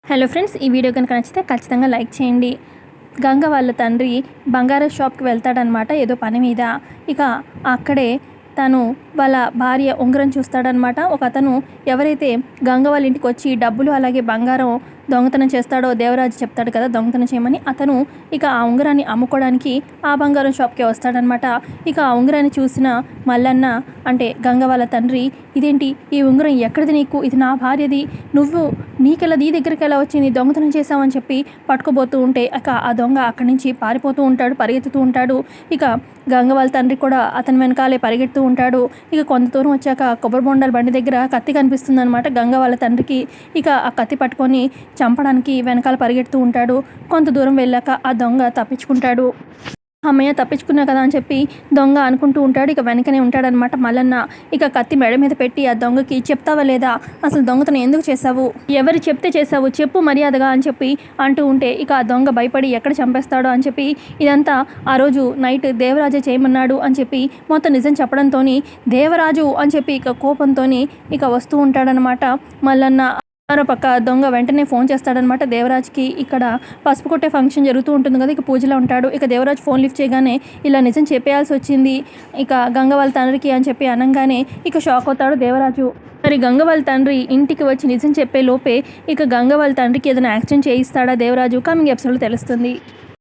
Hello friends, ఈ video కనుక నచ్చితే ఖచ్చితంగా లైక్ చేయండి. గంగ వాళ్ళ తండ్రి బంగారం షాప్కి వెళ్తాడనమాట ఏదో పని మీద. ఇక అక్కడే తను వాళ్ళ భార్య ఉంగరం చూస్తాడనమాట. ఒక అతను ఎవరైతే గంగ వాళ్ళ ఇంటికి వచ్చి డబ్బులు అలాగే బంగారం దొంగతనం చేస్తాడో దేవరాజు చెప్తాడు కదా దొంగతనం చేయమని. అతను ఇక ఆ ఉంగరాన్ని అమ్ముకోవడానికి ఆ బంగారం షాప్కి వస్తాడనమాట. ఇక ఆ ఉంగరాన్ని చూసిన మల్లన్న అంటే గంగ వాళ్ళ తండ్రి, ఇదేంటి ఈ ఉంగరం ఎక్కడిది నీకు, ఇది నా భార్యది, నువ్వు నీకెలా నీ దగ్గరికి ఎలా వచ్చింది, దొంగతనం చేసావని చెప్పి పట్టుకోబోతూ ఉంటే ఇక ఆ దొంగ అక్కడి నుంచి పారిపోతూ ఉంటాడు, పరిగెత్తుతూ ఉంటాడు. ఇక గంగ వాళ్ళ తండ్రి కూడా అతని వెనకాలే పరిగెడుతూ ఉంటాడు. ఇక కొంత దూరం వచ్చాక కొబ్బరి బొండాల బండి దగ్గర కత్తి కనిపిస్తుంది అనమాట గంగ వాళ్ళ తండ్రికి. ఇక ఆ కత్తి పట్టుకొని చంపడానికి వెనకాల పరిగెడుతూ ఉంటాడు. కొంత దూరం వెళ్ళాక ఆ దొంగ తప్పించుకుంటాడు. అమ్మయ్య తప్పించుకున్నా కదా అని చెప్పి దొంగ అనుకుంటూ ఉంటాడు. ఇక వెనకనే ఉంటాడనమాట మల్లన్న. ఇక కత్తి మెడ మీద పెట్టి ఆ దొంగకి, చెప్తావా లేదా, అసలు దొంగతనం ఎందుకు చేశావు, ఎవరు చెప్తే చేశావు, చెప్పు మర్యాదగా అని చెప్పి అంటూ ఉంటే ఇక ఆ దొంగ భయపడి ఎక్కడ చంపేస్తాడో అని చెప్పి ఇదంతా ఆ రోజు నైట్ దేవరాజే చేయమన్నాడు అని చెప్పి మొత్తం నిజం చెప్పడంతో దేవరాజు అని చెప్పి ఇక కోపంతో ఇక వస్తూ ఉంటాడనమాట మల్లన్న. మరో పక్క దొంగ వెంటనే ఫోన్ చేస్తాడనమాట దేవరాజ్కి. ఇక్కడ పసుపు కొట్టే ఫంక్షన్ జరుగుతూ ఉంటుంది కదా, ఇక పూజలో ఉంటాడు. ఇక దేవరాజ్ ఫోన్ లిఫ్ట్ చేయగానే ఇలా నిజం చెప్పేయాల్సి వచ్చింది ఇక గంగ వాళ్ళ తండ్రికి అని చెప్పి అనగానే ఇక షాక్ అవుతాడు దేవరాజు. మరి గంగ వాళ్ళ తండ్రి ఇంటికి వచ్చి నిజం చెప్పే లోపే ఇక గంగ వాళ్ళ తండ్రికి ఏదైనా యాక్సిడెంట్ చేయిస్తాడా దేవరాజు, కమింగ్ ఎపిసోడ్లో తెలుస్తుంది.